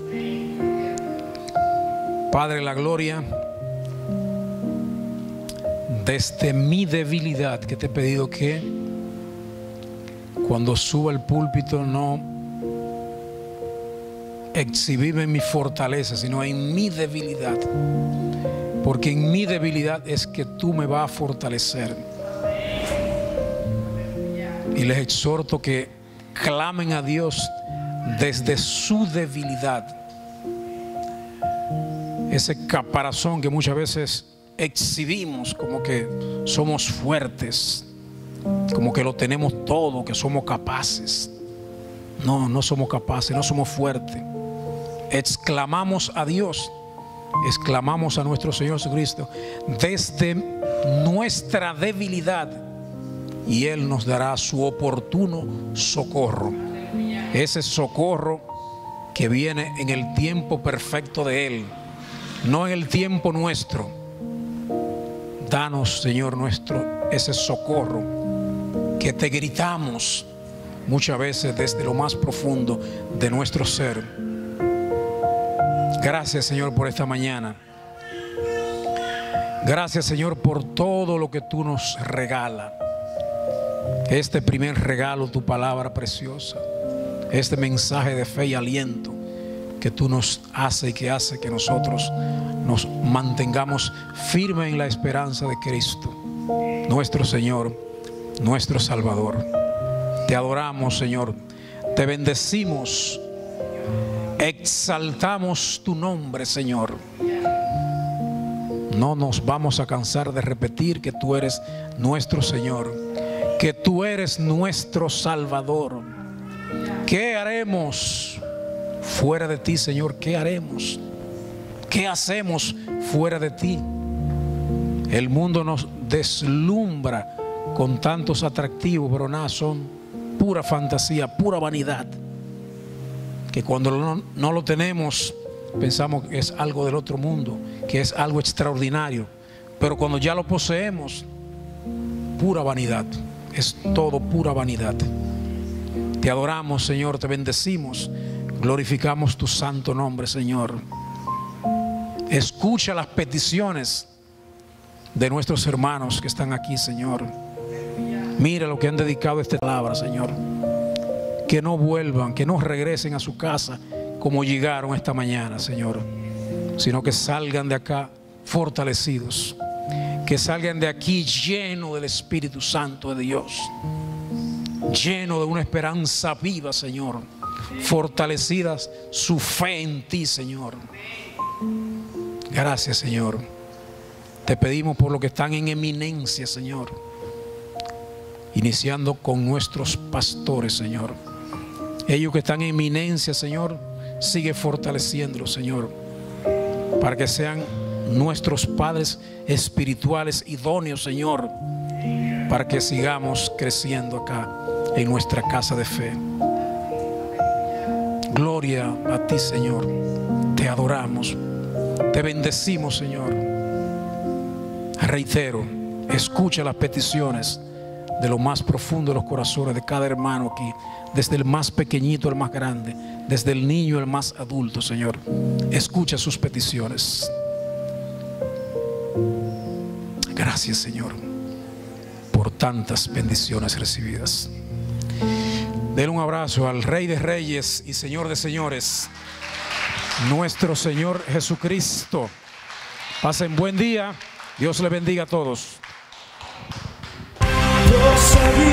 Padre de la gloria, desde mi debilidad que te he pedido que cuando suba al púlpito no exhibirme mi fortaleza, sino en mi debilidad, porque en mi debilidad es que tú me vas a fortalecer. Y les exhorto que clamen a Dios desde su debilidad, ese caparazón que muchas veces exhibimos como que somos fuertes, como que lo tenemos todo, que somos capaces. No, no somos capaces, no somos fuertes. Exclamamos a Dios, exclamamos a nuestro Señor Jesucristo desde nuestra debilidad, y Él nos dará su oportuno socorro. Ese socorro que viene en el tiempo perfecto de Él, no en el tiempo nuestro. Danos, Señor nuestro, ese socorro que te gritamos muchas veces desde lo más profundo de nuestro ser. Gracias, Señor, por esta mañana. Gracias, Señor, por todo lo que tú nos regalas. Este primer regalo, tu palabra preciosa, este mensaje de fe y aliento que tú nos haces y que hace que nosotros nos mantengamos firmes en la esperanza de Cristo, nuestro Señor, nuestro Salvador. Te adoramos, Señor, te bendecimos, exaltamos tu nombre, Señor. No nos vamos a cansar de repetir que tú eres nuestro Señor, que tú eres nuestro Salvador. ¿Qué haremos fuera de ti, Señor? ¿Qué haremos? ¿Qué hacemos fuera de ti? El mundo nos deslumbra con tantos atractivos, pero nada, son pura fantasía, pura vanidad, que cuando no lo tenemos pensamos que es algo del otro mundo, que es algo extraordinario, pero cuando ya lo poseemos, pura vanidad, es todo pura vanidad. Te adoramos, Señor, te bendecimos, glorificamos tu santo nombre, Señor. Escucha las peticiones de nuestros hermanos que están aquí, Señor. Mira lo que han dedicado a esta palabra, Señor. Que no vuelvan, que no regresen a su casa como llegaron esta mañana, Señor, sino que salgan de acá fortalecidos, que salgan de aquí llenos del Espíritu Santo de Dios, llenos de una esperanza viva, Señor, fortalecidas su fe en ti, Señor. Gracias, Señor. Te pedimos por lo que están en eminencia, Señor, iniciando con nuestros pastores, Señor. Ellos que están en eminencia, Señor, sigue fortaleciéndolos, Señor, para que sean nuestros padres espirituales idóneos, Señor, para que sigamos creciendo acá en nuestra casa de fe. Gloria a ti, Señor. Te adoramos, te bendecimos, Señor. Reitero, escucha las peticiones de lo más profundo de los corazones de cada hermano aquí, desde el más pequeñito al más grande, desde el niño al más adulto, Señor. Escucha sus peticiones. Gracias, Señor, por tantas bendiciones recibidas. Denle un abrazo al Rey de Reyes y Señor de Señores, nuestro Señor Jesucristo. Pasen buen día. Dios les bendiga a todos. Yo sabía